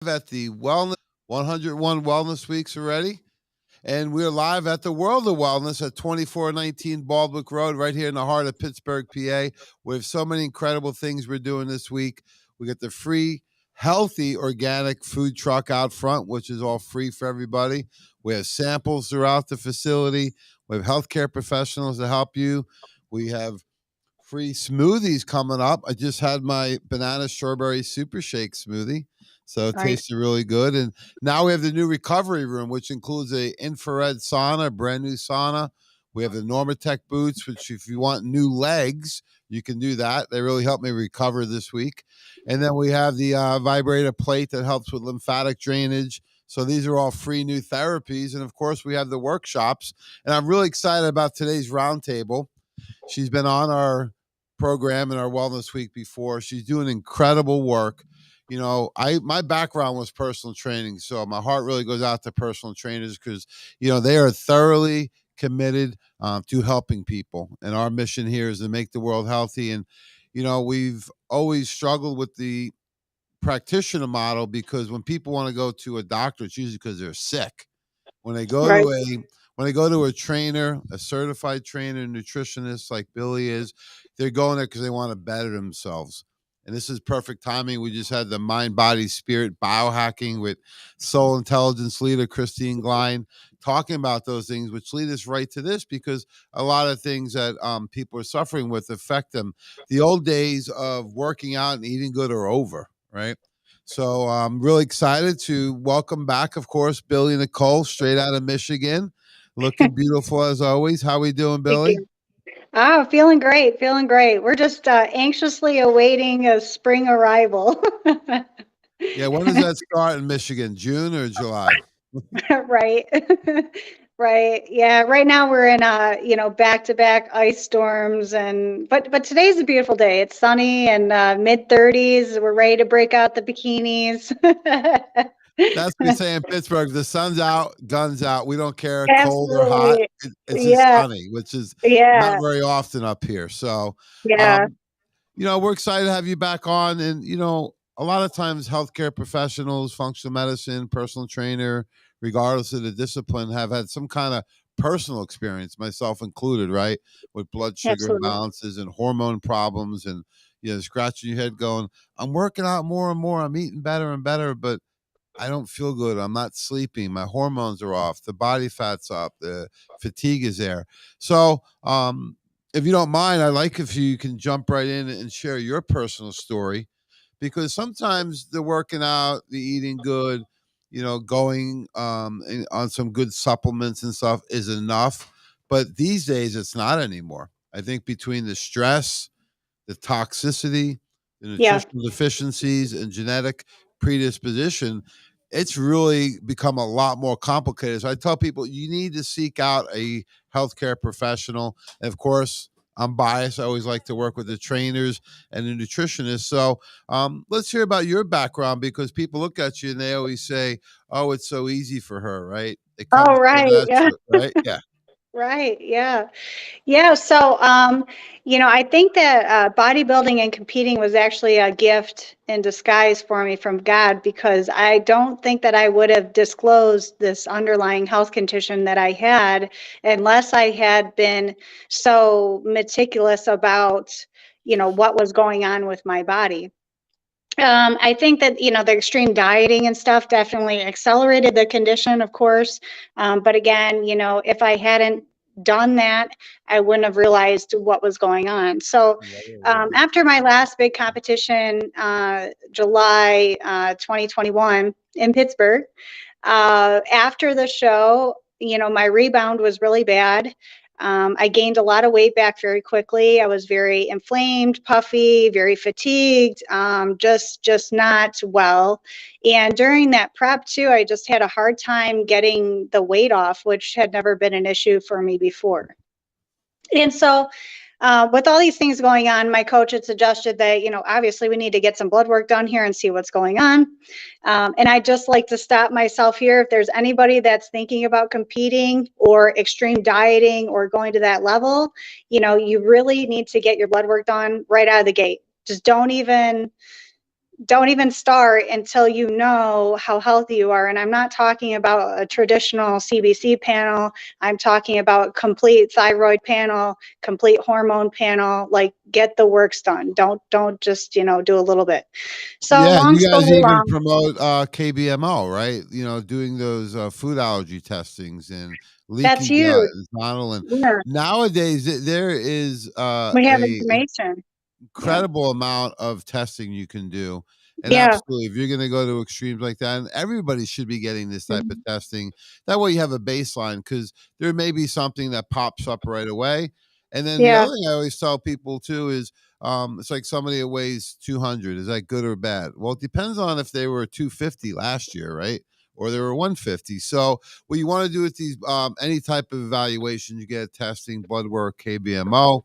At the Wellness 101 Wellness Weeks already. And we're live at the World of Wellness at 2419 Baldwick Road, right here in the heart of Pittsburgh, PA. We have so many incredible things we're doing this week. We got the free, healthy, organic food truck out front, which is all free for everybody. We have samples throughout the facility. We have healthcare professionals to help you. We have free smoothies coming up. I just had my banana strawberry super shake smoothie. So it Nice. tasted really good. And now we have the new recovery room, which includes a infrared sauna, a brand new sauna. We have the Normatec boots, which if you want new legs, you can do that. They really helped me recover this week. And then we have the vibrator plate that helps with lymphatic drainage. So these are all free new therapies. And of course, we have the workshops. And I'm really excited about today's roundtable. She's been on our program in our wellness week before. She's doing incredible work. You know, my background was personal training, so my heart really goes out to personal trainers because they are thoroughly committed to helping people, and our mission here is to make the world healthy. And we've always struggled with the practitioner model because when people want to go to a doctor, it's usually because they're sick. When they go Right. to a trainer, a certified trainer, nutritionist like Billy is, they're going there because they want to better themselves. And this is perfect timing. We just had the mind, body, spirit biohacking with soul intelligence leader Christine Glein talking about those things, which lead us right to this because a lot of things that people are suffering with affect them. The old days of working out and eating good are over, right? So I'm really excited to welcome back, of course, Billie-Nicole, straight out of Michigan, looking beautiful as always. How we doing, Thank Billy? you. Oh, feeling great, feeling great. We're just anxiously awaiting a spring arrival. Yeah, when does that start in Michigan? June or July? Right. Right. Yeah. Right now we're in back-to-back ice storms but today's a beautiful day. It's sunny and mid 30s. We're ready to break out the bikinis. That's what we say in Pittsburgh. The sun's out, guns out. We don't care, cold or hot. Absolutely. It's just Yeah. sunny, which is not Yeah. very often up here. So, Yeah. um, we're excited to have you back on. And, a lot of times healthcare professionals, functional medicine, personal trainer, regardless of the discipline, have had some kind of personal experience, myself included, right? With blood sugar Absolutely. imbalances and hormone problems and, scratching your head going, I'm working out more and more. I'm eating better and better, but I don't feel good. I'm not sleeping. My hormones are off. The body fat's up. The fatigue is there. So, if you don't mind, I'd like if you can jump right in and share your personal story because sometimes the working out, the eating good, going on some good supplements and stuff is enough. But these days, it's not anymore. I think between the stress, the toxicity, the Yeah. nutritional deficiencies, and genetic predisposition, it's really become a lot more complicated. So I tell people you need to seek out a healthcare professional. And of course, I'm biased. I always like to work with the trainers and the nutritionists. So let's hear about your background because people look at you and they always say, "Oh, it's so easy for her," right? It Oh, comes so right. Yeah. natural, right? Yeah. Right. Yeah. Yeah. So, I think that bodybuilding and competing was actually a gift in disguise for me from God because I don't think that I would have disclosed this underlying health condition that I had unless I had been so meticulous about, what was going on with my body. I think that, the extreme dieting and stuff definitely accelerated the condition, of course. But again, if I hadn't done that, I wouldn't have realized what was going on. So Right. after my last big competition, July 2021 in Pittsburgh, after the show, my rebound was really bad. I gained a lot of weight back very quickly. I was very inflamed, puffy, very fatigued, just not well. And during that prep too, I just had a hard time getting the weight off, which had never been an issue for me before. And so, with all these things going on, my coach had suggested that, obviously we need to get some blood work done here and see what's going on. And I just like to stop myself here. If there's anybody that's thinking about competing or extreme dieting or going to that level, you really need to get your blood work done right out of the gate. Just don't even don't even start until you know how healthy you are. And I'm not talking about a traditional CBC panel. I'm talking about complete thyroid panel, complete hormone panel. Like, get the works done. Don't just, do a little bit. So Yeah, and long you guys story even long. promote KBMO, right? Doing those food allergy testings and That's leaky gut huge. and tunnel. And Yeah, nowadays, there is we have a information. Yeah. incredible amount of testing you can do. And Yeah. absolutely, if you're going to go to extremes like that, and everybody should be getting this type of Mhm. testing, that way you have a baseline because there may be something that pops up right away. And then the Yeah. other thing I always tell people too is it's like somebody that weighs 200. Is that good or bad? Well, it depends on if they were 250 last year, right? Or they were 150. So what you want to do with these any type of evaluation, you get testing, blood work, KBMO,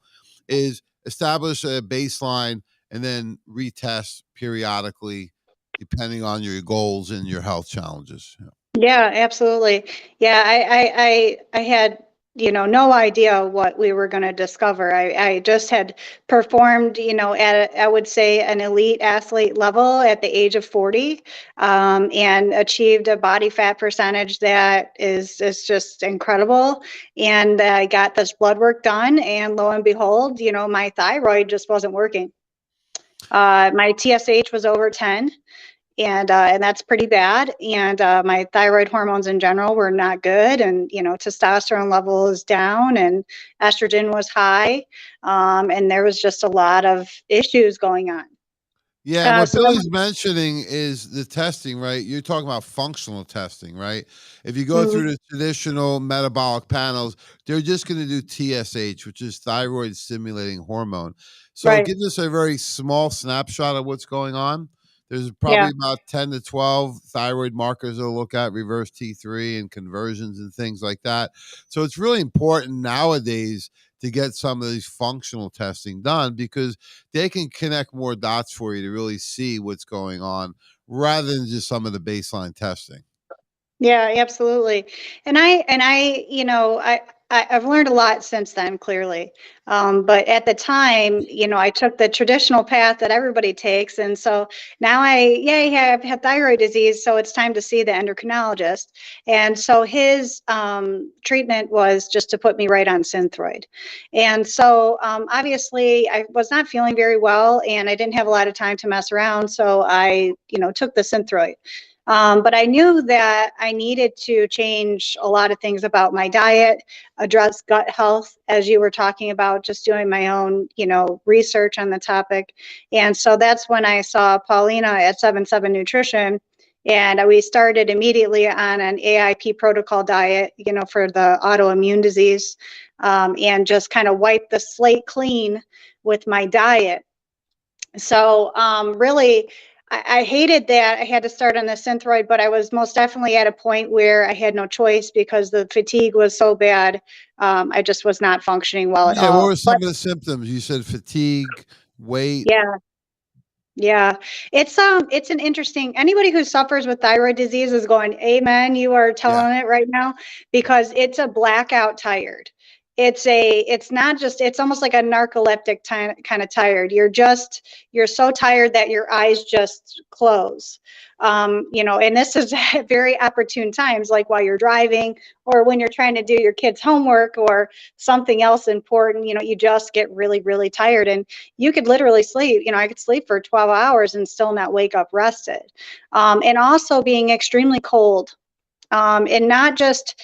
is establish a baseline and then retest periodically depending on your goals and your health challenges. Yeah. Yeah, absolutely. Yeah, I had, no idea what we were going to discover. I just had performed, at I would say an elite athlete level at the age of 40, and achieved a body fat percentage that is just incredible. And I got this blood work done, and lo and behold, my thyroid just wasn't working. My TSH was over 10, and that's pretty bad. And my thyroid hormones in general were not good, and testosterone level is down, and estrogen was high, and there was just a lot of issues going on. Yeah, and what So then, Billy's mentioning is the testing, right? You're talking about functional testing, right? If you go mhm, through the traditional metabolic panels, they're just going to do TSH, which is thyroid stimulating hormone. So it right, gives us a very small snapshot of what's going on. There's yeah, probably about 10 to 12 thyroid markers they'll look at, reverse T3 and conversions and things like that. So it's really important nowadays to get some of these functional testing done because they can connect more dots for you to really see what's going on rather than just some of the baseline testing. yeah, absolutely. And I, I've learned a lot since then, clearly. But at the time, I took the traditional path that everybody takes, and so now I have had thyroid disease, so it's time to see the endocrinologist. And so his treatment was just to put me right on Synthroid. And so obviously, I was not feeling very well, and I didn't have a lot of time to mess around, so I, took the Synthroid. But I knew that I needed to change a lot of things about my diet, address gut health, as you were talking about, just doing my own, research on the topic. And so that's when I saw Paulina at 77 Nutrition. And we started immediately on an AIP protocol diet, for the autoimmune disease, and just kind of wiped the slate clean with my diet. So really, I hated that I had to start on the Synthroid, but I was most definitely at a point where I had no choice because the fatigue was so bad. I just was not functioning well at Yeah, what all. were But some of the symptoms? You said fatigue, weight. yeah, yeah, it's an interesting. Anybody who suffers with thyroid disease is going, "Amen." You are Yeah. telling it right now because it's a blackout tired. It's not just. It's almost like a narcoleptic kind of tired. You're so tired that your eyes just close. And this is at very opportune times, like while you're driving or when you're trying to do your kids' homework or something else important. You just get really, really tired, and you could literally sleep. I could sleep for 12 hours and still not wake up rested. And also being extremely cold. And not just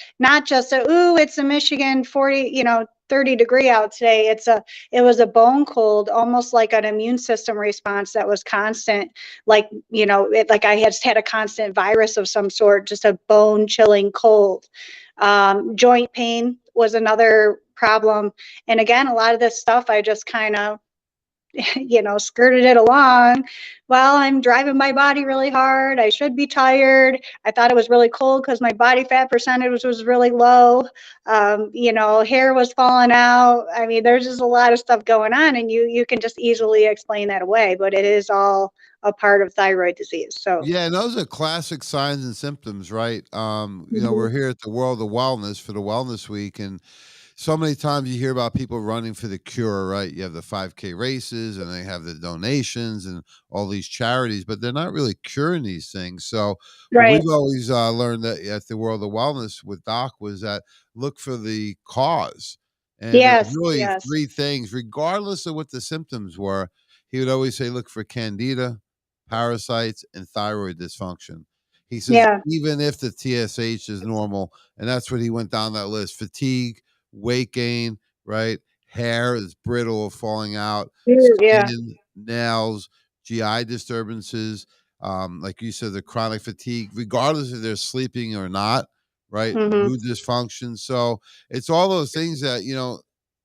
ooh, it's a Michigan 40, 30-degree out today. It was a bone cold, almost like an immune system response that was constant, like, like I had a constant virus of some sort, just a bone chilling cold. Joint pain was another problem. And again, a lot of this stuff I just kind of skirted it along. Well, I'm driving my body really hard. I should be tired. I thought it was really cold because my body fat percentage was really low. Hair was falling out. I mean, there's just a lot of stuff going on, and you can just easily explain that away, but it is all a part of thyroid disease. So, Yeah, and those are classic signs and symptoms, right? mhm, We're here at the World of Wellness for the Wellness Week, and so many times you hear about people running for the cure, right? You have the 5K races and they have the donations and all these charities, but they're not really curing these things. So, what Right. we've always learned that at the World of Wellness with Doc was that look for the cause. And there was Yes. really Yes. three things, regardless of what the symptoms were. He would always say, look for candida, parasites, and thyroid dysfunction. He says, Yeah. even if the TSH is normal, and that's what he went down that list: fatigue, weight gain, right? Hair is brittle or falling out, Yeah. skin, nails, GI disturbances, like you said, the chronic fatigue, regardless if they're sleeping or not, right? Hmm. Mood dysfunction. So it's all those things that,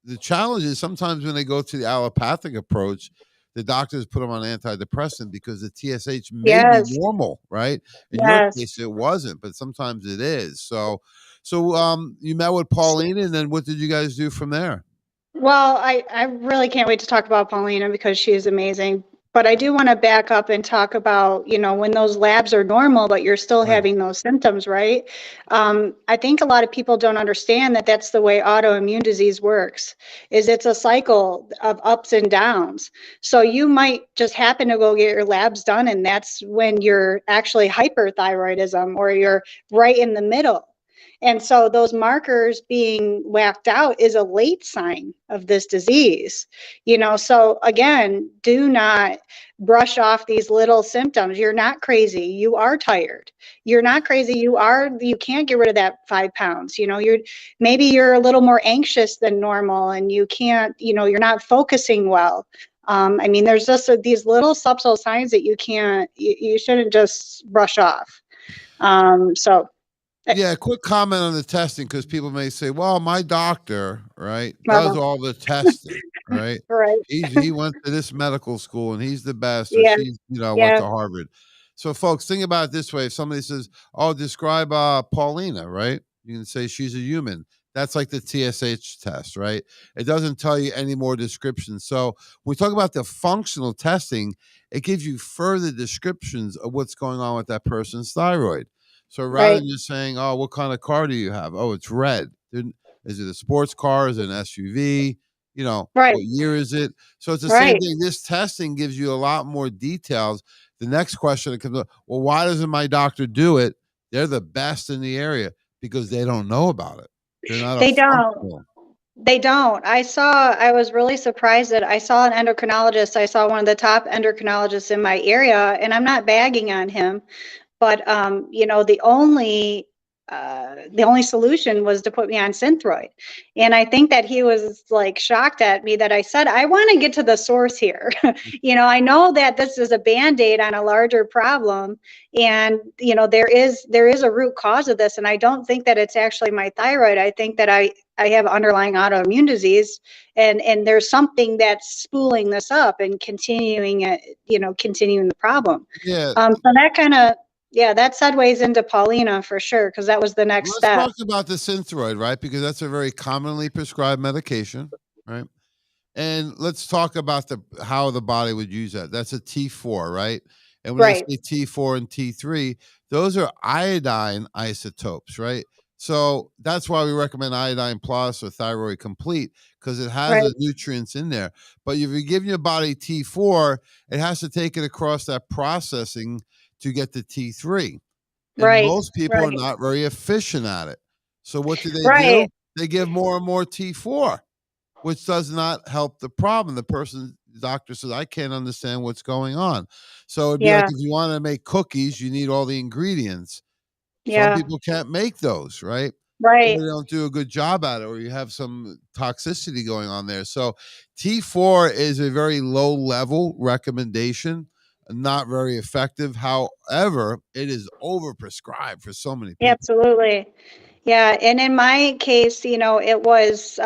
the challenge is sometimes when they go to the allopathic approach, the doctors put them on antidepressant because the TSH may be Yes. normal, right? In your Yes. case, it wasn't, but sometimes it is. So you met with Paulina, and then what did you guys do from there? Well, I really can't wait to talk about Paulina because she is amazing. But I do want to back up and talk about, when those labs are normal, but you're still Right. having those symptoms, right? I think a lot of people don't understand that that's the way autoimmune disease works, is it's a cycle of ups and downs. So you might just happen to go get your labs done, and that's when you're actually hyperthyroidism or you're right in the middle. And so those markers being whacked out is a late sign of this disease. So again, do not brush off these little symptoms. You're not crazy. You are tired. You're not crazy. You can't get rid of that 5 pounds. Maybe you're a little more anxious than normal and you can't, you're not focusing well. I mean, there's just these little subtle signs that you shouldn't just brush off. So, Yeah, quick comment on the testing because people may say, "Well, my doctor, right, does uh, all the testing, right? right. He went to this medical school and he's the best, or Yeah. she, went Yeah. to Harvard." So, folks, think about it this way: if somebody says, "Oh, describe Paulina," right? You can say she's a human. That's like the TSH test, right? It doesn't tell you any more descriptions. So, when we talk about the functional testing, it gives you further descriptions of what's going on with that person's thyroid. So rather Right. than just saying, "Oh, what kind of car do you have?" "Oh, it's red." Is it a sports car? Is it an SUV? Right. What year is it? So it's the same Right. thing. This testing gives you a lot more details. The next question that comes up, well, why doesn't my doctor do it? They're the best in the area because they don't know about it. They're not a They don't. functional. They don't. I was really surprised that I saw an endocrinologist. I saw one of the top endocrinologists in my area, and I'm not bagging on him. But the only solution was to put me on Synthroid, and I think that he was like shocked at me that I said I want to get to the source here. I know that this is a band-aid on a larger problem, and there is a root cause of this, and I don't think that it's actually my thyroid. I think that I have underlying autoimmune disease, and there's something that's spooling this up and continuing the problem. Yeah. So that kind of, yeah, that segues into Paulina for sure, because that was the next Let's step. talk about the Synthroid, right? Because that's a very commonly prescribed medication, right? And let's talk about the how the body would use that. That's a T4, right? And when they Right, say T4 and T3, those are iodine isotopes, right? So that's why we recommend iodine plus or thyroid complete because it has right, the nutrients in there. But if you give your body T4, it has to take it across that processing to get the T3. And right, most people are right, not very efficient at it. So what do they right. do? They give more and more T4, which does not help the problem. The doctor says, I can't understand what's going on. So it'd be like Yeah, if you want to make cookies, you need all the ingredients. Some yeah, people can't make those, right? Or right. they don't do a good job at it, or you have some toxicity going on there. So T4 is a very low level recommendation, not very effective. However, it is overprescribed for so many people. Absolutely. Yeah, and in my case, it was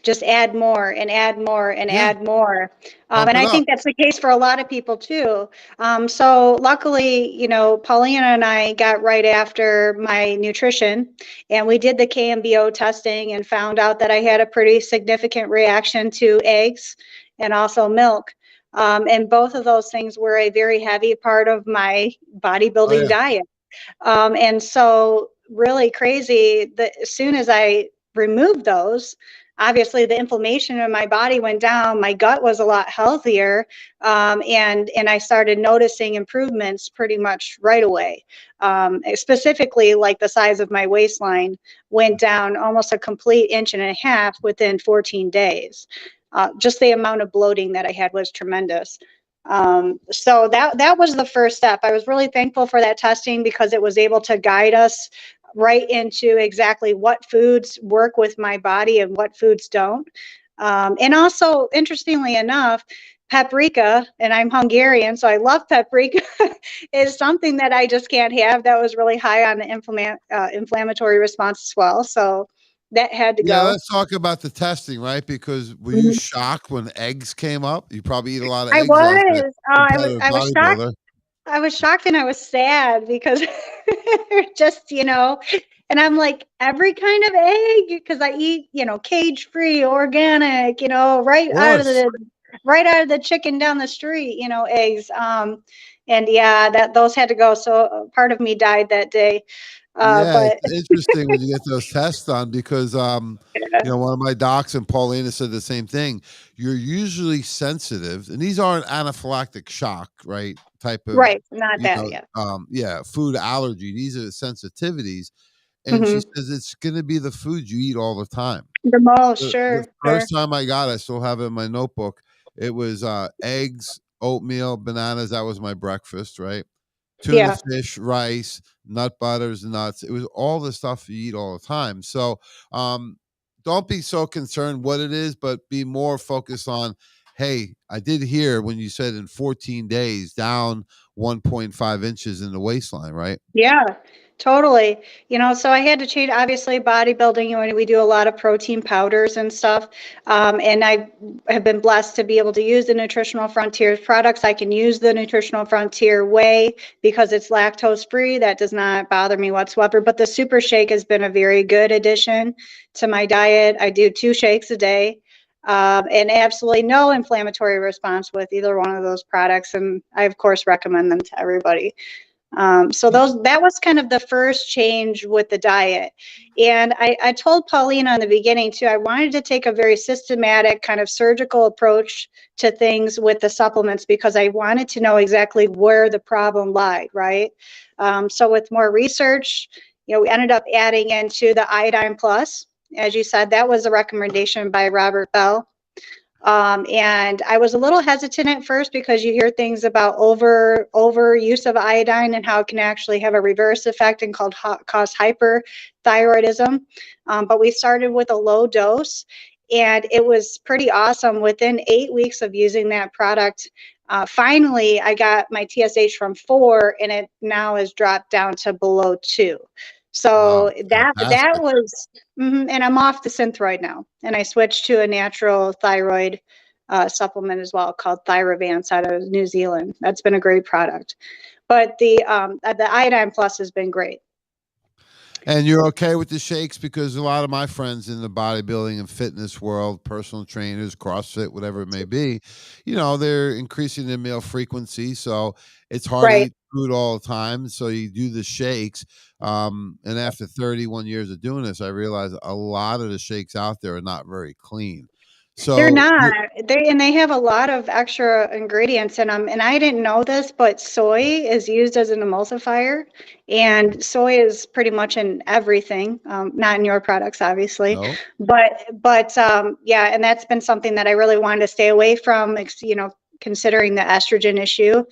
just add more and add more and Yeah, add more. pump And it I up. think that's the case for a lot of people too. So luckily, Paulina and I got right after my nutrition, and we did the KMBO testing and found out that I had a pretty significant reaction to eggs and also milk. And both of those things were a very heavy part of my Oh bodybuilding yeah. diet. And so really crazy that as soon as I removed those, obviously the inflammation in my body went down. My gut was a lot healthier, and I started noticing improvements pretty much right away. Specifically, like the size of my waistline went down almost a complete inch and a half within 14 days. Just the amount of bloating that I had was tremendous. So that was the first step. I was really thankful for that testing because it was able to guide us right into exactly what foods work with my body and what foods don't. And also, interestingly enough, paprika, and I'm Hungarian, so I love paprika, is something that I just can't have. That was really high on the inflammatory response as well. So that had to Yeah, go. let's talk about the testing, right? Because were you Mhm. shocked when eggs came up? You probably eat a lot of I eggs as a was. competitive I was shocked. bodybuilder. I was shocked and I was sad because just, and I'm like, every kind of egg, because I eat, cage free, organic, Of course. right out of the chicken down the street, eggs. And yeah, that those had to go. So part of me died that day. Yeah, But it's interesting when you get those tests done because one of my docs and Paulina said the same thing. You're usually sensitive, and these aren't anaphylactic shock, right? Type of, right, not that, yeah. yeah, food allergy. These are sensitivities. And she Hmm. says it's gonna be the food you eat all the time. The most, The sure, sure. first time I got it, I still have it in my notebook. It was eggs, oatmeal, bananas. That was my breakfast, right? Tuna Yeah. fish, rice, nut butters, nuts. It was all the stuff you eat all the time. So don't be so concerned what it is, but be more focused on, hey, I did hear when you said in 14 days down 1.5 inches in the waistline, right? Yeah, totally. So I had to change, obviously, bodybuilding. We do a lot of protein powders and stuff. And I have been blessed to be able to use the Nutritional Frontiers products. I can use the Nutritional Frontier whey because it's lactose free. That does not bother me whatsoever. But the Super Shake has been a very good addition to my diet. I do 2 shakes a day. And absolutely no inflammatory response with either one of those products. And I, of course, recommend them to everybody. So that was kind of the first change with the diet. And I told Paulina in the beginning too, I wanted to take a very systematic kind of surgical approach to things with the supplements because I wanted to know exactly where the problem lied, right? So with more research, we ended up adding into the iodine plus. As you said, that was a recommendation by Robert Bell. And I was a little hesitant at first because you hear things about over use of iodine and how it can actually have a reverse effect and cause hyperthyroidism. But we started with a low dose, and it was pretty awesome. Within 8 weeks of using that product, finally I got my TSH from 4, and it now has dropped down to below 2. Wow, So that fantastic. was, and I'm off the Synthroid now, and I switched to a natural thyroid supplement as well called Thyrovance out of New Zealand. That's been a great product, but the iodine plus has been great. And you're okay with the shakes because a lot of my friends in the bodybuilding and fitness world, personal trainers, CrossFit, whatever it may be, they're increasing their meal frequency. So it's hard to Right. eat food all the time. So you do the shakes. And after 31 years of doing this, I realized a lot of the shakes out there are not very clean. They're So not. They have a lot of extra ingredients in them, and I didn't know this, but soy is used as an emulsifier, and soy is pretty much in everything. Not in your products, obviously, no. but yeah, and that's been something that I really wanted to stay away from. Considering the estrogen issue,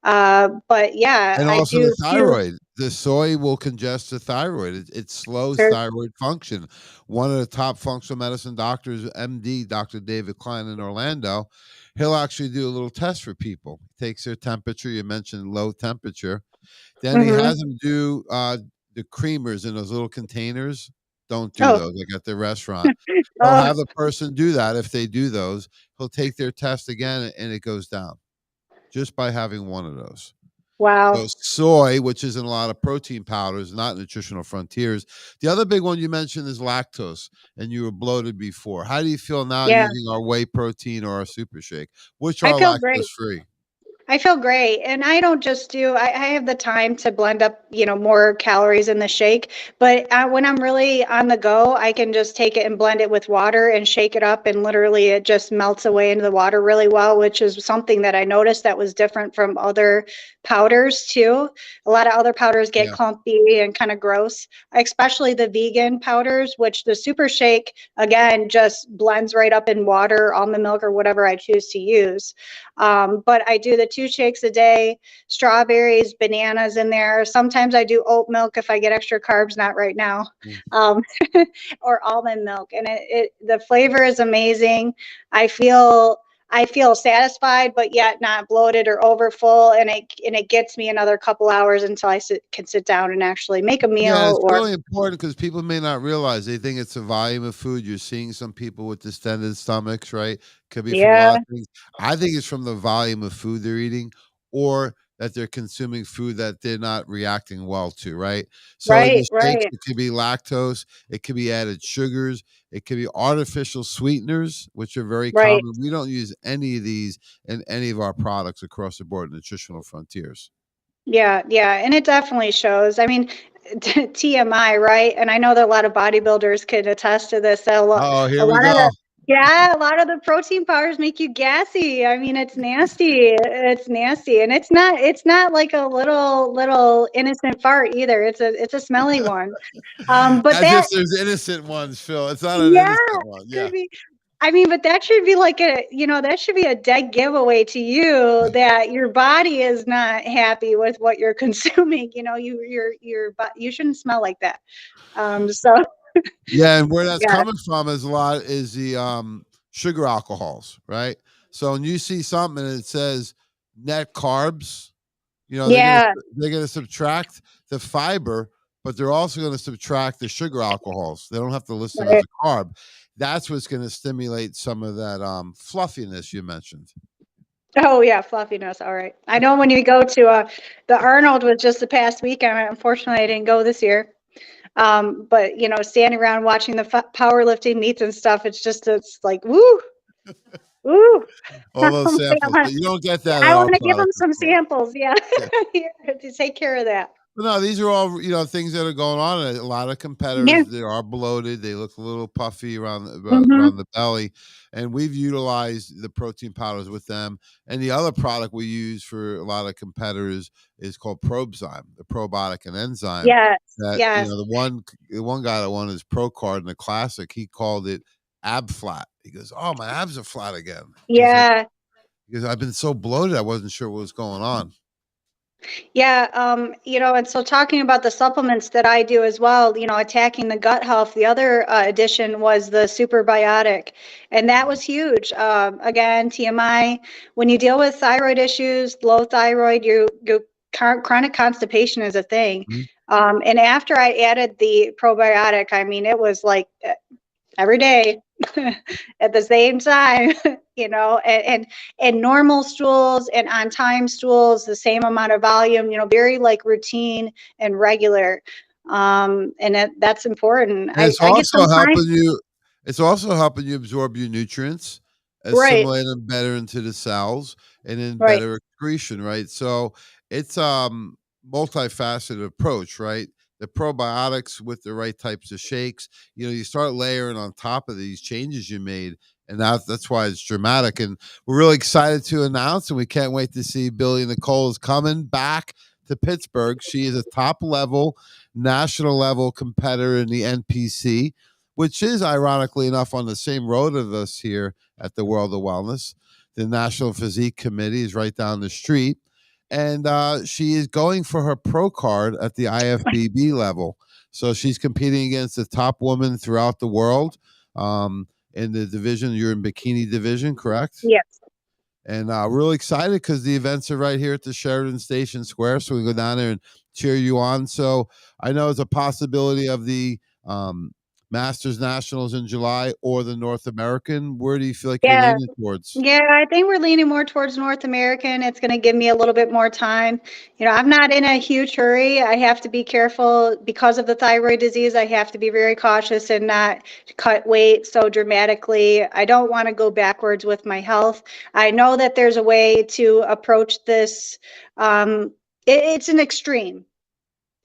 but yeah, And I also the do feel. thyroid. The soy will congest the thyroid. It slows Sure. thyroid function. One of the top functional medicine doctors, MD, Dr. David Klein in Orlando, he'll actually do a little test for people. Takes their temperature. You mentioned low temperature. Then he Mm-hmm. has them do the creamers in those little containers. Don't do Oh, those, like at the restaurant. He'll oh, have the person do that. If they do those, he'll take their test again and it goes down just by having one of those. So wow. soy, which is in a lot of protein powders, not nutritional frontiers. The other big one you mentioned is lactose, and you were bloated before. How do you feel now Yeah, using our whey protein or our super shake, which I are feel lactose great. free? I feel great. And I don't just do, I have the time to blend up, more calories in the shake. But when I'm really on the go, I can just take it and blend it with water and shake it up. And literally it just melts away into the water really well, which is something that I noticed that was different from other powders too. A lot of other powders get Yeah. clumpy and kind of gross, especially the vegan powders, which the super shake, again, just blends right up in water, almond milk, or whatever I choose to use. But I do the 2 shakes a day, strawberries, bananas in there. Sometimes I do oat milk if I get extra carbs, not right now, Mm. um, or almond milk. And the flavor is amazing. I feel I feel satisfied, but yet not bloated or overfull, and it gets me another couple hours until can sit down and actually make a Yeah, meal it's or really important because people may not realize they think it's a volume of food. You're seeing some people with distended stomachs, right? Could be from a lot yeah, of things. I think it's from the volume of food they're eating or that they're consuming food that they're not reacting well to, right? So in the right, shakes, right, it could be lactose, it could be added sugars, it could be artificial sweeteners, which are very right. common. We don't use any of these in any of our products across the board, nutritional frontiers. Yeah, yeah, and it definitely shows. I mean, TMI, right? And I know that a lot of bodybuilders could attest to this. That Oh, a here we lot of go. yeah, a lot of the protein powders make you gassy. I mean, it's nasty. It's nasty, and it's not like a little innocent fart either. It's a smelly one. But As if that there's innocent ones, Phil. It's not an yeah, innocent one. could Yeah. be. I mean, but that should be like that should be a dead giveaway to you that your body is not happy with what you're consuming. You shouldn't smell like that. So Yeah, and where that's yeah, coming from is a lot is the sugar alcohols, right? So when you see something and it says net carbs, yeah, they're gonna subtract the fiber, but they're also gonna subtract the sugar alcohols. They don't have to list it as right. a carb. That's what's gonna stimulate some of that fluffiness you mentioned. Oh yeah, fluffiness. All right. I know when you go to the Arnold was just the past weekend. Unfortunately, I didn't go this year. But standing around watching the powerlifting meets and stuff, it's like woo, woo. All those samples, I but you don't get that in I our want to give them product, of some course. samples. Yeah, Yeah. Here, to take care of that. But no, these are all things that are going on. And a lot of Yeah. competitors they are bloated. They look a little puffy Hmm. around the belly, and we've utilized the protein powders with them. And the other product we use for a lot of competitors is called Probzyme, the probiotic and enzyme. Yes. That Yes. the one guy that won his pro card in the classic, he called it ab flat. He goes, "Oh, my abs are flat again." He's like, Yeah. "Because I've been so bloated, I wasn't sure what was going on." Yeah, and so talking about the supplements that I do as well, attacking the gut health, the other addition was the superbiotic, and that was huge. Again, TMI, when you deal with thyroid issues, low thyroid, chronic constipation is a thing. Mhm. And after I added the probiotic, I mean, it was like every day at the same time, and normal stools and on time stools, the same amount of volume, very like routine and regular. And that's important. And I get some time. it's also helping you absorb your nutrients, Right, assimilate them better into the cells, and then right. better excretion, right? So it's multifaceted approach, right? The probiotics with the right types of shakes, you start layering on top of these changes you made, and that's why it's dramatic. And we're really excited to announce, and we can't wait to see Billie-Nicole is coming back to Pittsburgh. She is a top level national level competitor in the NPC, which is ironically enough on the same road as us here at the World of Wellness. The National Physique Committee is right down the street. And she is going for her pro card at the IFBB level. So she's competing against the top woman throughout the world in the division. You're in bikini division, correct? Yes. And really excited because the events are right here at the Sheridan Station Square. So we go down there and cheer you on. So I know it's a possibility of the Masters Nationals in July or the North American? Where do you feel like you're Yeah. leaning towards? Yeah, I think we're leaning more towards North American. It's going to give me a little bit more time. I'm not in a huge hurry. I have to be careful because of the thyroid disease. I have to be very cautious and not cut weight so dramatically. I don't want to go backwards with my health. I know that there's a way to approach this. It's an extreme.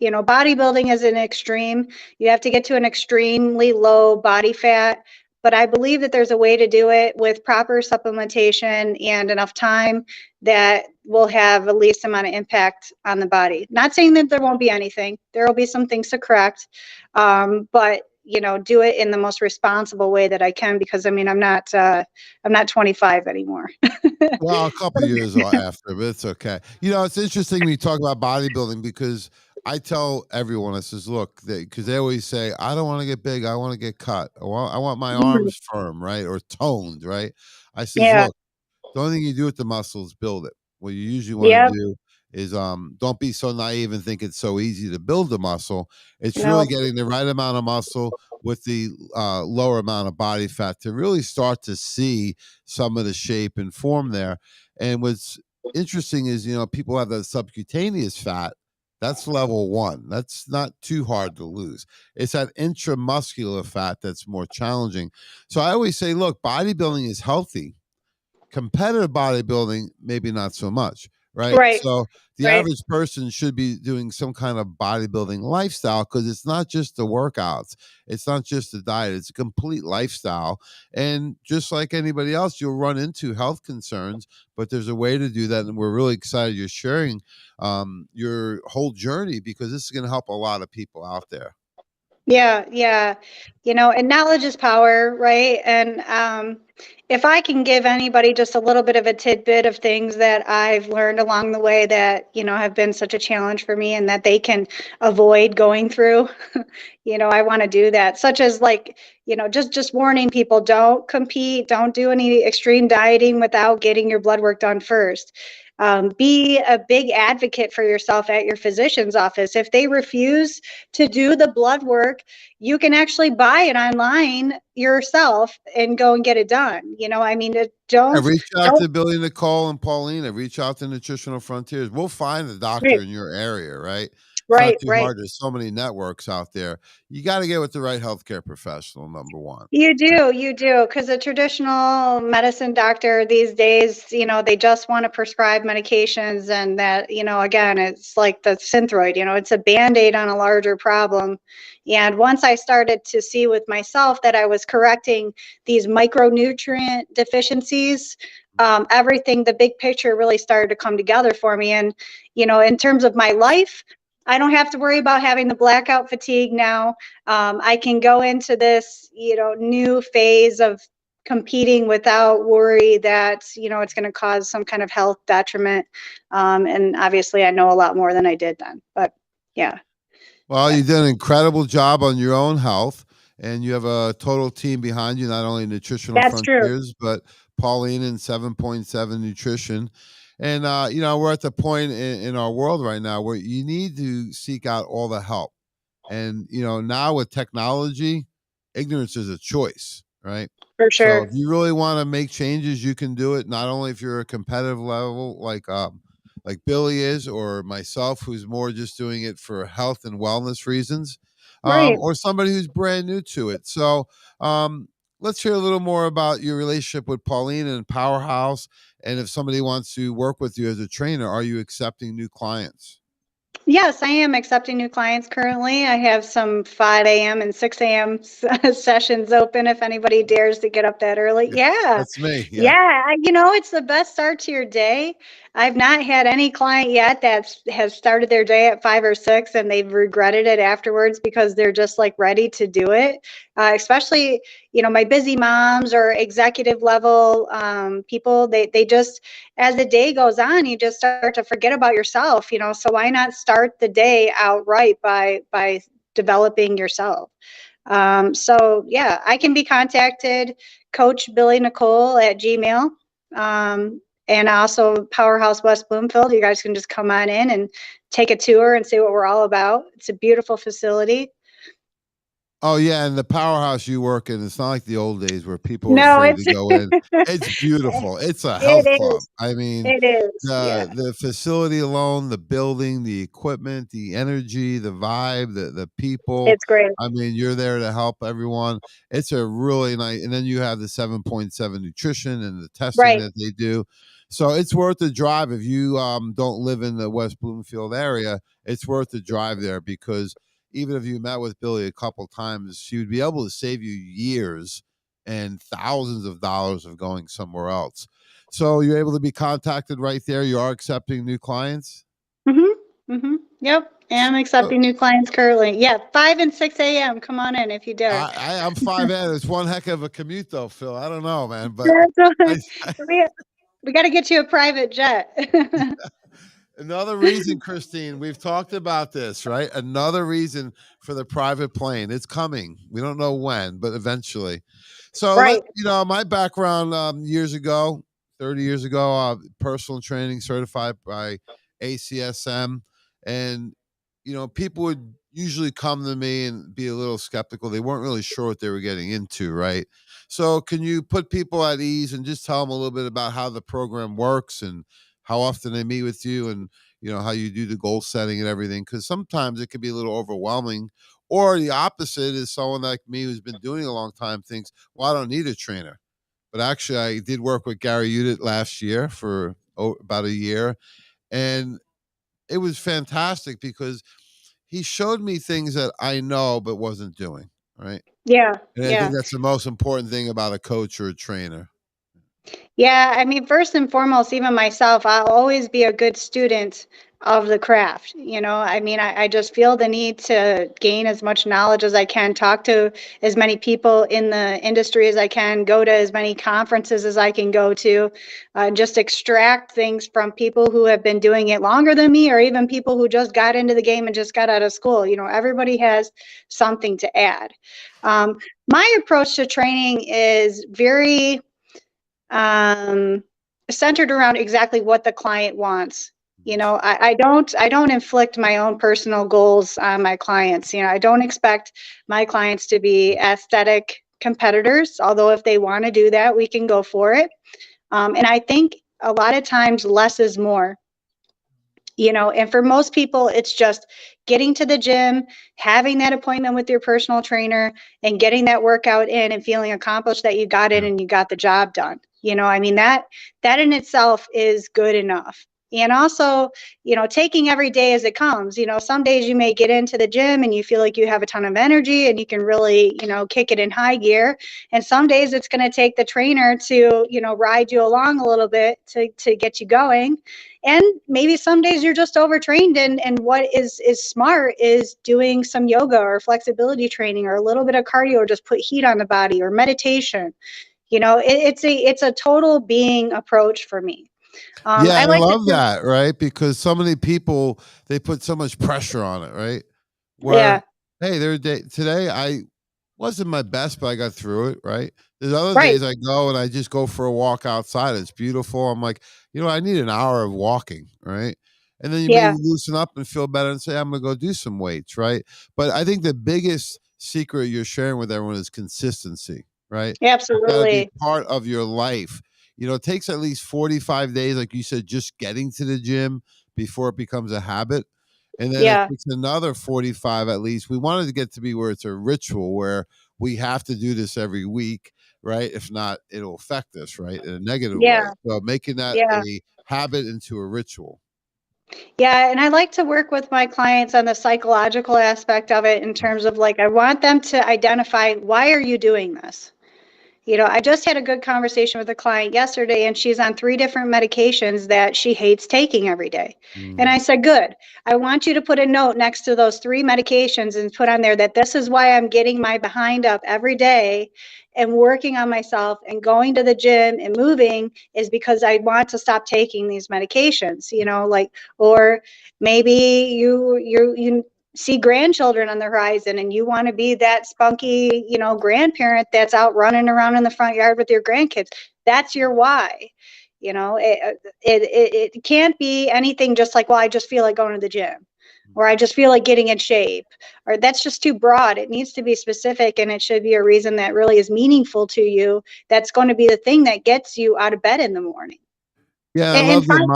Bodybuilding is an extreme. You have to get to an extremely low body fat. But I believe that there's a way to do it with proper supplementation and enough time that will have the least amount of impact on the body. Not saying that there won't be anything. There will be some things to correct. But do it in the most responsible way that I can, because I'm not 25 anymore. Well, a couple years after, but it's okay. It's interesting when you talk about bodybuilding because I tell everyone, I says, look, because they always say, I don't want to get big, I want to get cut. I want my Mhm. arms firm, right? Or toned, right? I says, Yeah. look, the only thing you do with the muscle is build it. What you usually want to Yeah. do is don't be so naive and think it's so easy to build the muscle. It's really No. getting the right amount of muscle with the lower amount of body fat to really start to see some of the shape and form there. And what's interesting is, people have that subcutaneous fat. That's level one. That's not too hard to lose. It's that intramuscular fat that's more challenging. So I always say, look, bodybuilding is healthy. Competitive bodybuilding, maybe not so much, right? Right. So the Right. average person should be doing some kind of bodybuilding lifestyle because it's not just the workouts, it's not just the diet, it's a complete lifestyle. And just like anybody else, you'll run into health concerns, but there's a way to do that. And we're really excited you're sharing your whole journey because this is going to help a lot of people out there. Yeah, yeah. And knowledge is power, right? And if I can give anybody just a little bit of a tidbit of things that I've learned along the way that, have been such a challenge for me and that they can avoid going through, I want to do that. Such as like, just warning people, don't compete, don't do any extreme dieting without getting your blood work done first. Be a big advocate for yourself at your physician's office. If they refuse to do the blood work, you can actually buy it online yourself and go and get it done. Yeah, Don't reach out don't to Billie-Nicole and Paulina. Reach out to Nutritional Frontiers. We'll find a doctor right, in your area, right? It's not right, too right. hard. There's so many networks out there. You got to get with the right healthcare professional, number one. Right? You do, because a traditional medicine doctor these days, they just want to prescribe medications, and that, again, it's like the synthroid, it's a band-aid on a larger problem. And once I started to see with myself that I was correcting these micronutrient deficiencies, everything, the big picture really started to come together for me. And, in terms of my life, I don't have to worry about having the blackout fatigue now. I can go into this, new phase of competing without worry that, it's going to cause some kind of health detriment. And obviously, I know a lot more than I did then. But yeah, Well, you did an incredible job on your own health, and you have a total team behind you, not only Nutritional that's true. Frontiers, but Pauline and 7.7 Nutrition. And, we're at the point in our world right now where you need to seek out all the help. And, now with technology, ignorance is a choice, right? For So if sure. you really want to make changes, you can do it. Not only if you're a competitive level like Billy is, or myself, who's more just doing it for health and wellness reasons, Right. or somebody who's brand new to it. So um, let's hear a little more about your relationship with Pauline and Powerhouse. And if somebody wants to work with you as a trainer, are you accepting new clients? Yes, I am accepting new clients currently. I have some 5 a.m. and 6 a.m. sessions open if anybody dares to get up that early. Yeah, Yeah. that's me. Yeah. Yeah. It's the best start to your day. I've not had any client yet that has started their day at 5 or 6 and they've regretted it afterwards because they're just like ready to do it. Especially, my busy moms or executive level people, they just, as the day goes on, you just start to forget about yourself, so why not start the day outright by developing yourself? So yeah, I can be contacted, Coach Billie-Nicole at Gmail. And also Powerhouse West Bloomfield. You guys can just come on in and take a tour and see what we're all about. It's a beautiful facility. Oh yeah, and the powerhouse you work in, it's not like the old days where people were No, afraid to it's go in. It's beautiful. It's a it health club. is. I mean, It is. Yeah. the facility alone, the building, the equipment, the energy, the vibe, the people. It's great. I mean, you're there to help everyone. It's a really nice, and then you have the 7.7 nutrition and the testing Right. that they do. So it's worth the drive if you don't live in the West Bloomfield area. It's worth the drive there because even if you met with Billy a couple times, she would be able to save you years and thousands of dollars of going somewhere else. So you're able to be contacted right there. You are accepting new clients. Yep. And I'm So accepting new clients currently. Yeah, 5 and 6 a.m. Come on in if you dare. I'm 5'8". It's one heck of a commute, though, Phil. I don't know, man, but That's I, we got to get you a private jet. another reason, Christine, we've talked about this, right? Another reason for the private plane. It's coming. We don't know when, but eventually. So Right. my background years ago, 30 years ago, personal training certified by ACSM. And, people would usually come to me and be a little skeptical. They weren't really sure what they were getting into, right? So can you put people at ease and just tell them a little bit about how the program works and how often they meet with you and, how you do the goal setting and everything? Because sometimes it can be a little overwhelming. Or the opposite is someone like me who's been doing it a long time thinks, well, I don't need a trainer. But actually, I did work with Gary Udit last year for about a year. And it was fantastic because he showed me things that I know but wasn't doing. Right. Yeah. And I think Yeah. that's the most important thing about a coach or a trainer. Yeah, I mean, first and foremost, even myself, I'll always be a good student of the craft. I mean, I just feel the need to gain as much knowledge as I can, talk to as many people in the industry as I can, go to as many conferences as I can go to, just extract things from people who have been doing it longer than me, or even people who just got into the game and just got out of school. Everybody has something to add. Um, my approach to training is very um, centered around exactly what the client wants. I don't inflict my own personal goals on my clients. I don't expect my clients to be aesthetic competitors, although if they want to do that, we can go for it. And I think a lot of times less is more. And for most people, it's just getting to the gym, having that appointment with your personal trainer, and getting that workout in and feeling accomplished that you got in Yeah. and you got the job done. I mean, that in itself is good enough. And also, taking every day as it comes. Some days you may get into the gym and you feel like you have a ton of energy and you can really, kick it in high gear. And some days it's going to take the trainer to, ride you along a little bit to get you going. And maybe some days you're just overtrained, and what is smart is doing some yoga or flexibility training or a little bit of cardio, or just put heat on the body, or meditation. It's a total being approach for me. Yeah, I I like to love that, right? Because so many people they put so much pressure on it, right? Where Yeah. hey, today I wasn't my best, but I got through it, right? There's other Right. days I go and I just go for a walk outside. It's beautiful. I'm like, I need an hour of walking, right? And then you maybe Yeah. loosen up and feel better and say, I'm gonna go do some weights, right? But I think the biggest secret you're sharing with everyone is consistency, right? It's gotta be Absolutely. part of your life. It takes at least 45 days, like you said, just getting to the gym before it becomes a habit. And then it Yeah. takes another 45 at least. We wanted to get to be where it's a ritual, where we have to do this every week, right? If not, it'll affect us, right? In a negative way. Yeah. So making that Yeah. a habit into a ritual. Yeah, and I like to work with my clients on the psychological aspect of it, in terms of, like, I want them to identify, why are you doing this? I just had a good conversation with a client yesterday, and she's on 3 different medications that she hates taking every day. And Mm, I said, good. I want you to put a note next to those 3 medications and put on there that this is why I'm getting my behind up every day and working on myself and going to the gym and moving, is because I want to stop taking these medications, like, or maybe you see grandchildren on the horizon and you want to be that spunky, grandparent that's out running around in the front yard with your grandkids. That's your why. It can't be anything just like, well, I just feel like going to the gym. or I just feel like getting in shape, or that's just too broad. It needs to be specific, and it should be a reason that really is meaningful to you. That's going to be the thing that gets you out of bed in the morning. Yeah, I And love find,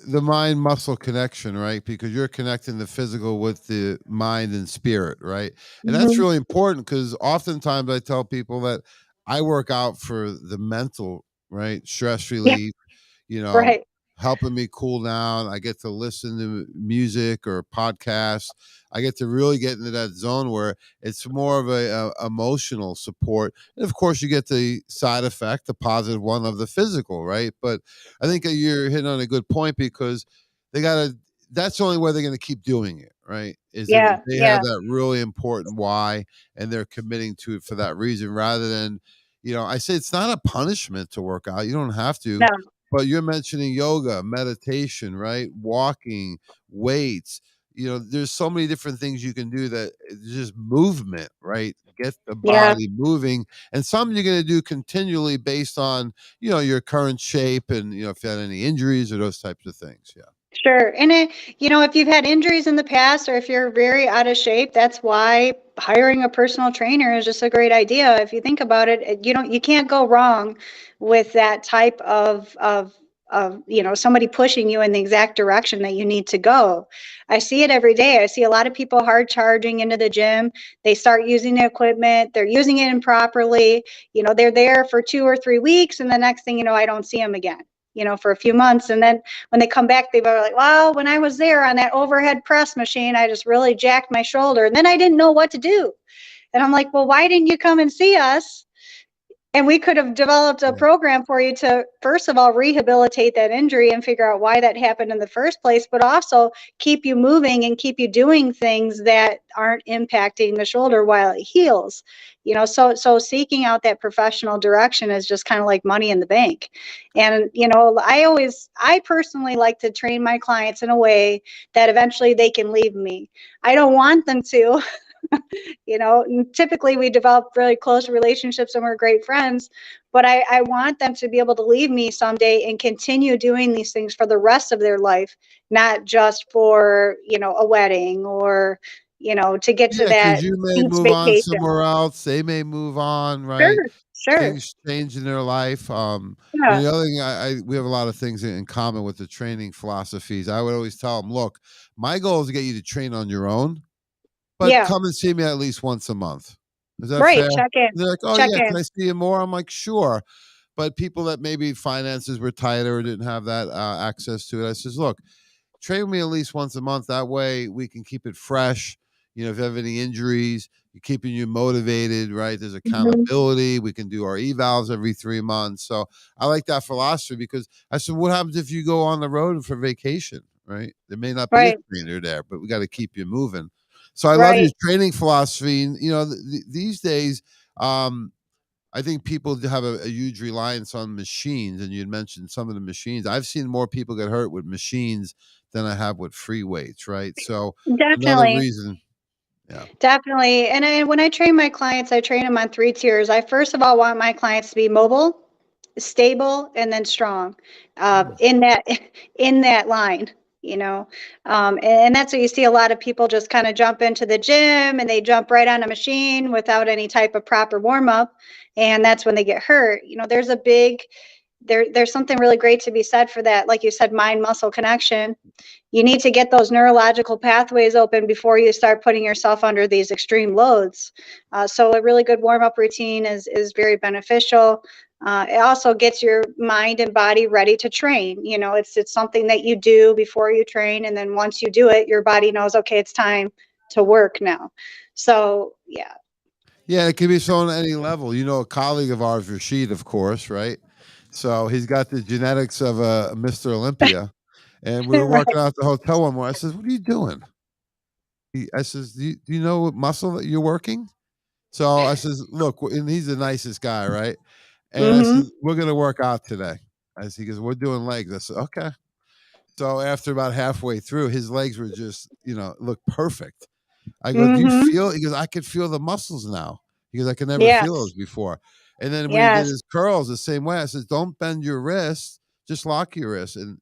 the mind muscle connection, right? Because you're connecting the physical with the mind and spirit, right? And that's mhm, really important because oftentimes I tell people that I work out for the mental, right? Stress yeah, relief, you know, right. helping me cool down. I get to listen to music or podcasts. I get to really get into that zone where it's more of a emotional support. And of course, you get the side effect, the positive one of the physical, right? But I think that you're hitting on a good point because they got to, that's the only way they're going to keep doing it, right? Is if Yeah, they yeah, have that really important why and they're committing to it for that reason rather than, I say it's not a punishment to work out. You don't have to, no, but you're mentioning yoga, meditation, right? Walking, weights. There's so many different things you can do that it's just movement, right? Get the yeah. body moving. And some you're going to do continually based on, your current shape and, if you had any injuries or those types of things. Yeah. Sure. And if you've had injuries in the past or if you're very out of shape, that's why hiring a personal trainer is just a great idea. If you think about it, you can't go wrong with that type of somebody pushing you in the exact direction that you need to go. I see it every day. I see a lot of people hard charging into the gym. They start using the equipment, they're using it improperly. They're there for 2 or 3 weeks, and the next thing you know, I don't see them again, for a few months. And then when they come back, they were like, well, when I was there on that overhead press machine, I just really jacked my shoulder. And then I didn't know what to do. And I'm like, well, why didn't you come and see us? And we could have developed a Yeah. program for you to, first of all, rehabilitate that injury and figure out why that happened in the first place, but also keep you moving and keep you doing things that aren't impacting the shoulder while it heals. So seeking out that professional direction is just kind of like money in the bank. And I personally like to train my clients in a way that eventually they can leave me. I don't want them to. And typically we develop really close relationships and we're great friends, but I want them to be able to leave me someday and continue doing these things for the rest of their life, not just for a wedding or to get to Yeah, because that you may beach move on vacation. somewhere else. They may move on, right? Sure, sure. Things change in their life. Yeah, The other thing, we have a lot of things in common with the training philosophies. I would always tell them, look, my goal is to get you to train on your own, but yeah. come and see me at least once a month. Is that Right, fair? check in, They're like, oh check yeah, can in. I see you more? I'm like, sure. But people that maybe finances were tighter or didn't have that access to it, I says, look, train with me at least once a month. That way we can keep it fresh. If you have any injuries, you're keeping you motivated, right? There's Mhm. accountability. We can do our evals every 3 months. So I like that philosophy because I said, what happens if you go on the road for vacation, right? There may not be a Right, trainer there, but we got to keep you moving. So I love your right. training philosophy. And, these days, um, I think people have a huge reliance on machines, and you had mentioned some of the machines. I've seen more people get hurt with machines than I have with free weights, right? So another Definitely. reason, yeah. Definitely. And when I train my clients, I train them on 3 tiers. I first of all want my clients to be mobile, stable, and then strong, Mm. in that in that line. You know, and that's what you see. A lot of people just kind of jump into the gym and they jump right on a machine without any type of proper warm up, and that's when they get hurt. There's something really great to be said for that, like you said, mind muscle connection. You need to get those neurological pathways open before you start putting yourself under these extreme loads. So a really good warm up routine is very beneficial. It also gets your mind and body ready to train. It's something that you do before you train, and then once you do it, your body knows, okay, it's time to work now. So yeah. Yeah, it can be shown at any level. A colleague of ours, Rashid, of course, right? So he's got the genetics of a Mr. Olympia. And we were Right. working out at the hotel one morning. I says, what are you doing? I says, do you know what muscle that you're working? So I says, look, and he's the nicest guy, right? And I Mm-hmm. said, we're going to work out today. He goes, we're doing legs. I said, okay. So after about halfway through, his legs were just, looked perfect. I go, do you Mm-hmm. feel? He goes, I could feel the muscles now. He goes, I could never feel those Yes. before. And then when he did Yes. his curls, the same way. I says, don't bend your wrists, just lock your wrists. And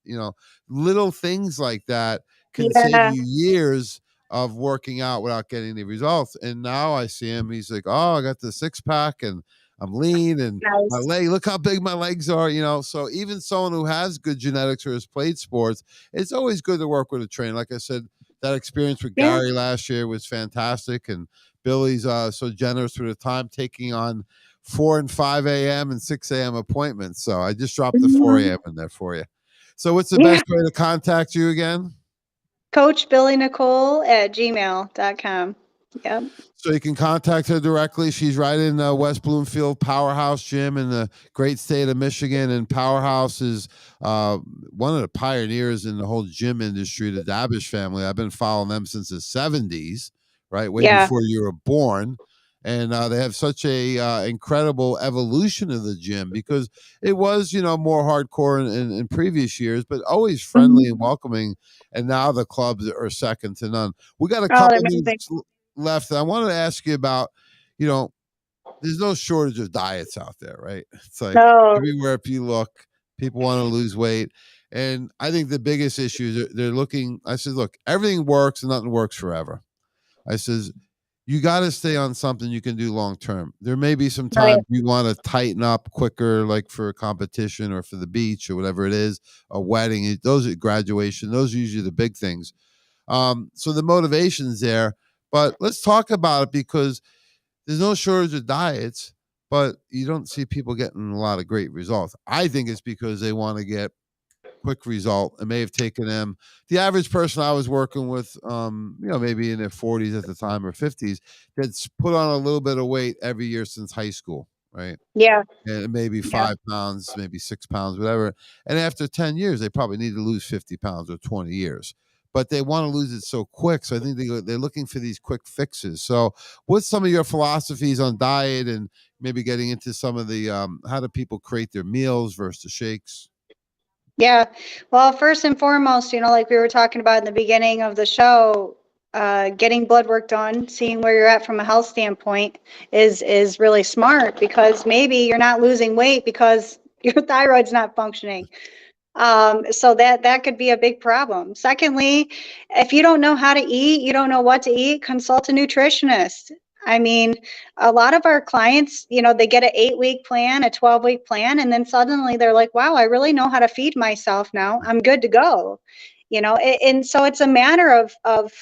little things like that can save Yeah. you years of working out without getting any results. And now I see him, he's like, oh, I got the six pack and I'm lean and my Nice. leg, look how big my legs are, you know. So even someone who has good genetics or has played sports, it's always good to work with a trainer. Like I said, that experience with Yeah. Gary last year was fantastic. And Billy's so generous with the time, taking on 4 and 5 a.m. and 6 a.m. appointments. So I just dropped the 4 Mhm. a.m. in there for you. So what's the Yeah. best way to contact you again? Coach Billie-Nicole at gmail.com. Yep. So you can contact her directly. She's right in West Bloomfield Powerhouse Gym in the great state of Michigan. And Powerhouse is one of the pioneers in the whole gym industry, the Dabish family. I've been following them since the 70s, right? Way Yeah. before you were born. And they have such a incredible evolution of the gym because it was, you know, more hardcore in previous years, but always friendly Mhm. and welcoming. And now the clubs are second to none. We got a Oh, couple amazing. minutes left. I wanted to ask you about, you know, there's no shortage of diets out there, right? It's like No. everywhere if you look, people want to lose weight. And I think the biggest issue is they're looking. I said, look, everything works and nothing works forever. I says, you got to stay on something you can do long term. There may be some Right. times you want to tighten up quicker, like for a competition or for the beach or whatever it is, a wedding. Those are graduation. Those are usually the big things. So the motivation's there. But let's talk about it because there's no shortage of diets, but you don't see people getting a lot of great results. I think it's because they want to get quick result. It may have taken them, the average person I was working with, you know, maybe in their 40s at the time or 50s, that's put on a little bit of weight every year since high school, right? Yeah. And maybe Yeah. 5 pounds, maybe 6 pounds, whatever. And after 10 years, they probably need to lose 50 pounds or 20 years. But they want to lose it so quick. So I think they're looking for these quick fixes. So, what's some of your philosophies on diet and maybe getting into some of the how do people create their meals versus the shakes? Yeah. Well, first and foremost, like we were talking about in the beginning of the show, getting blood work done, seeing where you're at from a health standpoint is really smart because maybe you're not losing weight because your thyroid's not functioning. So that could be a big problem. Secondly, if you don't know how to eat, you don't know what to eat, consult a nutritionist. I mean, a lot of our clients, they get an 8-week plan, a 12-week plan, and then suddenly they're like, wow, I really know how to feed myself now. I'm good to go. And so it's a matter of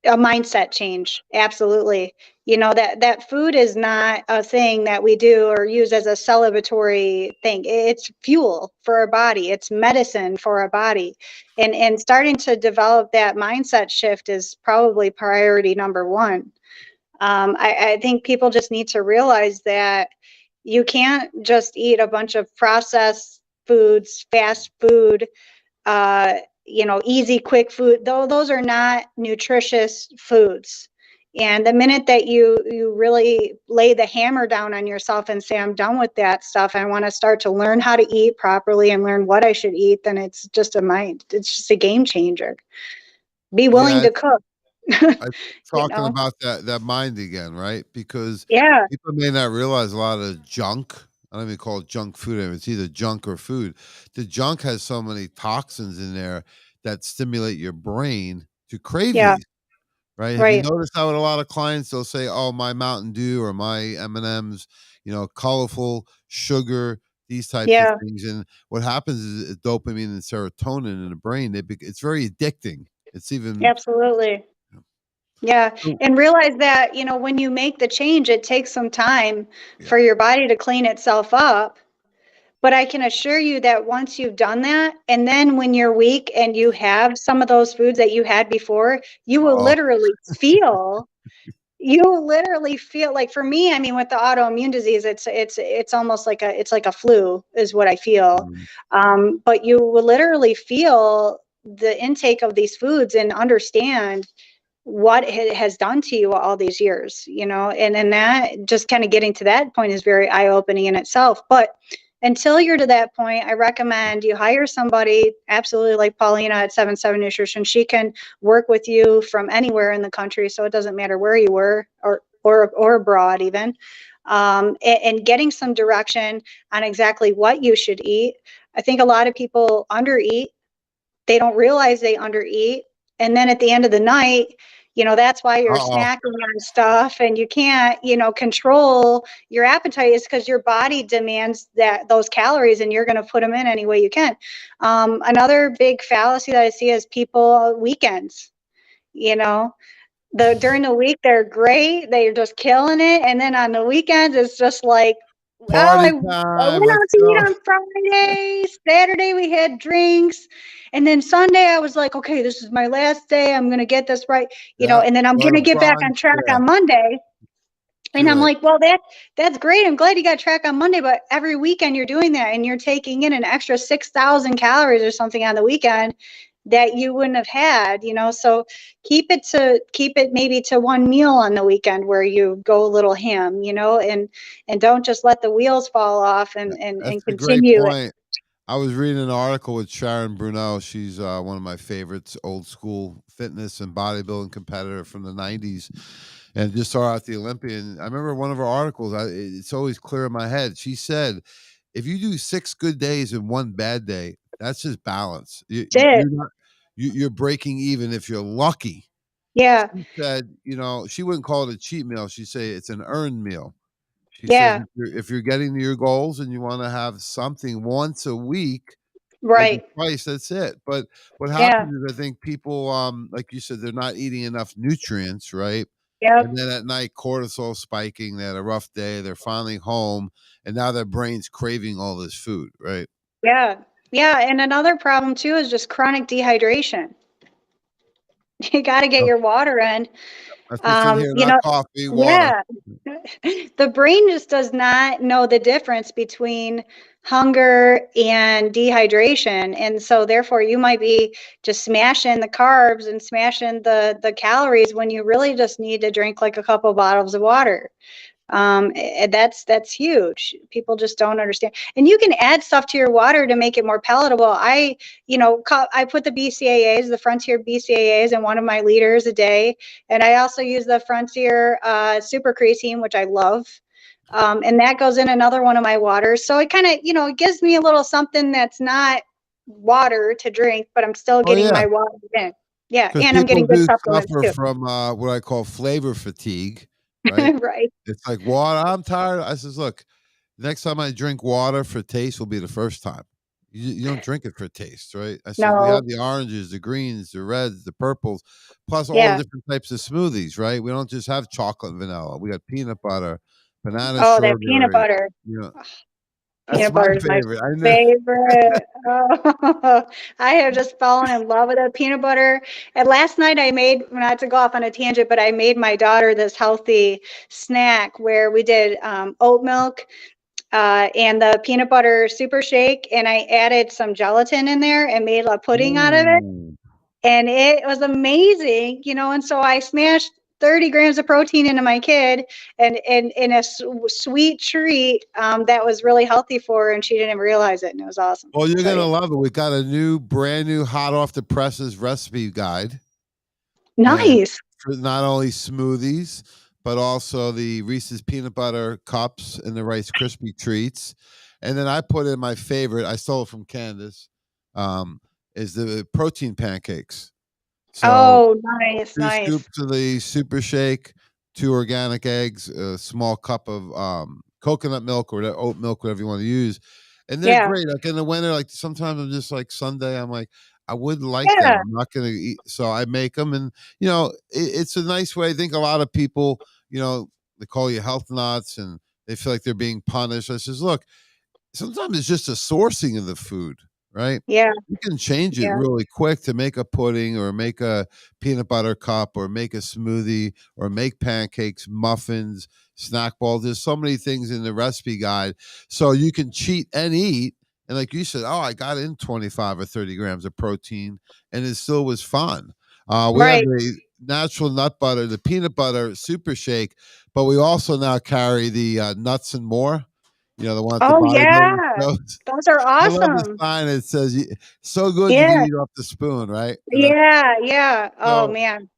a mindset change. Absolutely. That food is not a thing that we do or use as a celebratory thing. It's fuel for our body. It's medicine for our body. And starting to develop that mindset shift is probably priority number one. I think people just need to realize that you can't just eat a bunch of processed foods, fast food, uh, easy, quick food. Though those are not nutritious foods. And the minute that you really lay the hammer down on yourself and say, I'm done with that stuff, I want to start to learn how to eat properly and learn what I should eat, then it's just a game changer. Be willing Yeah, to cook. I you talking know? about that mind again, right? Because Yeah, people may not realize a lot of junk. I don't even call it junk food. It's either junk or food. The junk has so many toxins in there that stimulate your brain to crave yeah, these. Right? Have you right. noticed how with a lot of clients they'll say, "Oh, my Mountain Dew or my M&Ms, you know, colorful sugar, these types of Yeah, things." And what happens is dopamine and serotonin in the brain. It's very addicting. It's even absolutely. Yeah, oh, and realize that, when you make the change, it takes some time yeah. for your body to clean itself up. But I can assure you that once you've done that, and then when you're weak and you have some of those foods that you had before, Oh, you literally feel like, for me, I mean, with the autoimmune disease, it's almost like a flu is what I feel. mm, But you will literally feel the intake of these foods and understand what it has done to you all these years, and that just kind of getting to that point is very eye-opening in itself. But until you're to that point, I recommend you hire somebody, absolutely, like Paulina at 77 Nutrition. She can work with you from anywhere in the country, so it doesn't matter where you were, or abroad even. And getting some direction on exactly what you should eat. I think a lot of people undereat. They don't realize they undereat. And then at the end of the night, that's why you're Uh-oh. snacking on stuff and you can't, control your appetite, is because your body demands those calories and you're going to put them in any way you can. Another big fallacy that I see is people weekends, you know, during the week they're great, they're just killing it, and then on the weekends it's just like, well, I Party time. went Let's out to eat go. on Friday, Saturday we had drinks, and then Sunday I was like, okay, this is my last day, I'm gonna get this right, Yep. and then I'm Go to gonna get back on brunch. track Yeah. on Monday. And Too I'm late. like, well, that's great. I'm glad you got track on Monday, but every weekend you're doing that and you're taking in an extra 6,000 calories or something on the weekend that you wouldn't have had, So keep it maybe to one meal on the weekend where you go a little ham, and don't just let the wheels fall off That's and a great continue it. point. I was reading an article with Sharon Brunel. She's one of my favorites, old school fitness and bodybuilding competitor from the 90s, and just saw her at the Olympian. I remember one of her articles, it's always clear in my head. She said, if you do 6 good days and one bad day, that's just balance. Shit. You're not, you're breaking even if you're lucky. Yeah. She said, she wouldn't call it a cheat meal. She'd say it's an earned meal. She says Yeah. if you're getting to your goals and you want to have something once a week, maybe Right. twice, that's it. But what Yeah. happens is I think people, like you said, they're not eating enough nutrients, right? And Yep. then at night, cortisol spiking. They had a rough day. They're finally home, and now their brain's craving all this food, right? Yeah. Yeah. And another problem too is just chronic dehydration. You got to get Oh, your water in. that's what's in here, You not know, coffee, water. yeah. The brain just does not know the difference between hunger and dehydration. And so therefore you might be just smashing the carbs and smashing the calories when you really just need to drink like a couple bottles of water. That's huge. People just don't understand. And you can add stuff to your water to make it more palatable. I put the BCAAs, the Frontier BCAAs, in one of my liters a day, and I also use the Frontier Super Creatine, which I love. And that goes in another one of my waters. So it kind of, it gives me a little something that's not water to drink, but I'm still Oh getting yeah, my water in. Yeah, because and I'm people getting good do supplements suffer too. from what I call flavor fatigue, right? Right. It's like water. I'm tired. I says, look, next time I drink water for taste will be the first time. You don't drink it for taste, right? I says we No. have the oranges, the greens, the reds, the purples, plus all Yeah. the different types of smoothies, right? We don't just have chocolate and vanilla. We got peanut butter, banana Oh, that peanut sugar. butter. You know, that's Peanut my butter is my favorite. I know. favorite. Oh, I have just fallen in love with that peanut butter. And last night I made, not to go off on a tangent, but I made my daughter this healthy snack where we did oat milk and the peanut butter super shake, and I added some gelatin in there and made a pudding out of it. Ooh. And it was amazing, and so I smashed 30 grams of protein into my kid and in a sweet treat that was really healthy for her, and she didn't realize it, and it was awesome. Well, you're So gonna yeah. love it. We got a brand new, hot off the presses recipe guide. And Nice. for not only smoothies, but also the Reese's peanut butter cups and the Rice Krispie treats. And then I put in my favorite, I stole it from Candace, is the protein pancakes. So Oh, nice, 2 nice. scoops of the super shake, 2 organic eggs, a small cup of coconut milk or oat milk, whatever you want to use. And they're Yeah. great. Like in the winter, like sometimes I'm just like Sunday, I'm like, I would like them. Yeah. I'm not gonna eat. So I make them, and it's a nice way. I think a lot of people, they call you health nuts and they feel like they're being punished. I says, look, sometimes it's just a sourcing of the food, right? Yeah. You can change it Yeah. really quick to make a pudding or make a peanut butter cup or make a smoothie or make pancakes, muffins, snack balls. There's so many things in the recipe guide. So you can cheat and eat. And like you said, oh, I got in 25 or 30 grams of protein and it still was fun. We have Right. the natural nut butter, the peanut butter super shake, but we also now carry the nuts and more. The one at the Oh bodybuilding yeah. shows. Those are I love the awesome. sign that says, "So good you can Yeah. eat off the spoon," right? And that's Yeah. Yeah. Oh so man.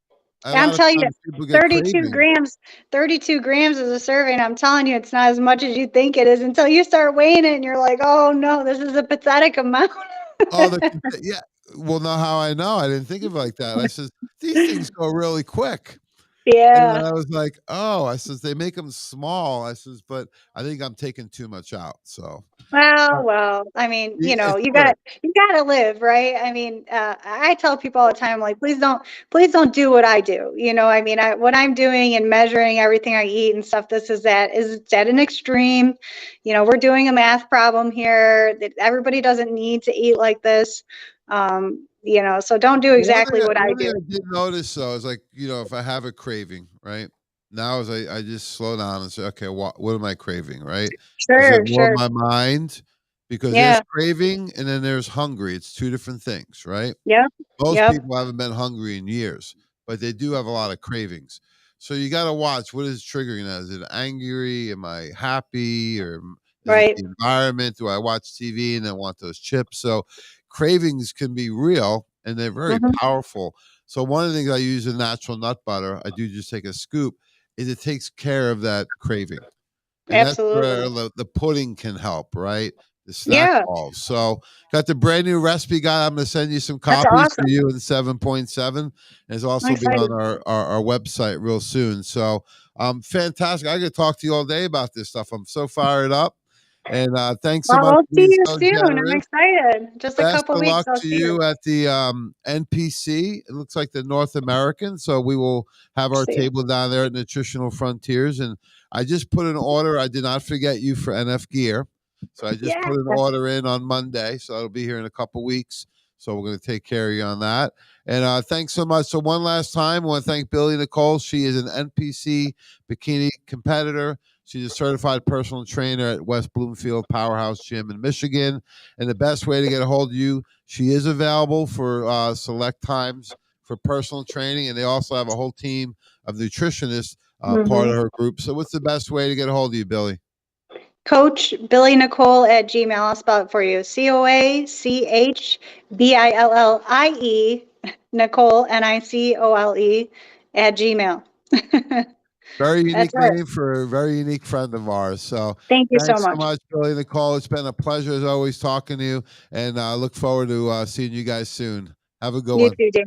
a I'm lot of telling you, times people get 32 cravings. grams, 32 grams is a serving. I'm telling you, it's not as much as you think it is until you start weighing it and you're like, oh no, this is a pathetic amount. Oh, yeah. well, now how I know, I didn't think of it like that. I says, these things go really quick. And then Yeah. I was like, oh, I says, they make them small. I says, but I think I'm taking too much out. So uh, Well, I mean, it's you good. gotta live, right? I mean, I tell people all the time, like, please don't do what I do. I mean, what I'm doing and measuring everything I eat and stuff, is it's at an extreme. We're doing a math problem here. That everybody doesn't need to eat like this. So don't do exactly what I One thing do. I did notice though is like, if I have a craving, right? Now is I just slow down and say, okay, what am I craving, right? Is it Sure, more sure. my mind? Because there's Yeah. craving and then there's hungry. It's two different things, right? Yep. Most Yep. people haven't been hungry in years, but they do have a lot of cravings. So you got to watch what is triggering that. Is it angry? Am I happy? Or is it Right. the environment? Do I watch TV and then want those chips? So cravings can be real and they're very Hmm. powerful. So one of the things I use in natural nut butter, I do just take a scoop, is it takes care of that craving. And that's Absolutely. where the pudding can help, right? The snack Yeah. balls. So got the brand new recipe guide. I'm going to send you some That's copies for awesome. you in 7.7. It's I'm also be on excited. our website real soon. So fantastic. I could talk to you all day about this stuff. I'm so fired up. And thanks so Well, much we'll for see being you so soon. I'm generous. excited. Just a Best couple of weeks. luck I'll to see you. you at the NPC. It looks like the North American. So we will have our See you. table down there at Nutritional Frontiers. And I just put an order. I did not forget you for NF Gear. So I just Yeah. put an order in on Monday. So it'll be here in a couple weeks. So we're going to take care of you on that. And thanks so much. So one last time, I want to thank Billie-Nicole. She is an NPC bikini competitor. She's a certified personal trainer at West Bloomfield Powerhouse Gym in Michigan. And the best way to get a hold of you, she is available for select times for personal training. And they also have a whole team of nutritionists part Hmm. of her group. So what's the best way to get a hold of you, Billy? Coach Billie-Nicole at Gmail. I'll spell it for you. CoachBillie, Nicole, Nicole at Gmail. Very That's unique it. name for a very unique friend of ours. So Thank you so thanks so much. much, Billie-Nicole. It's been a pleasure as always talking to you. And I look forward to seeing you guys soon. Have a good You one. too, Dave.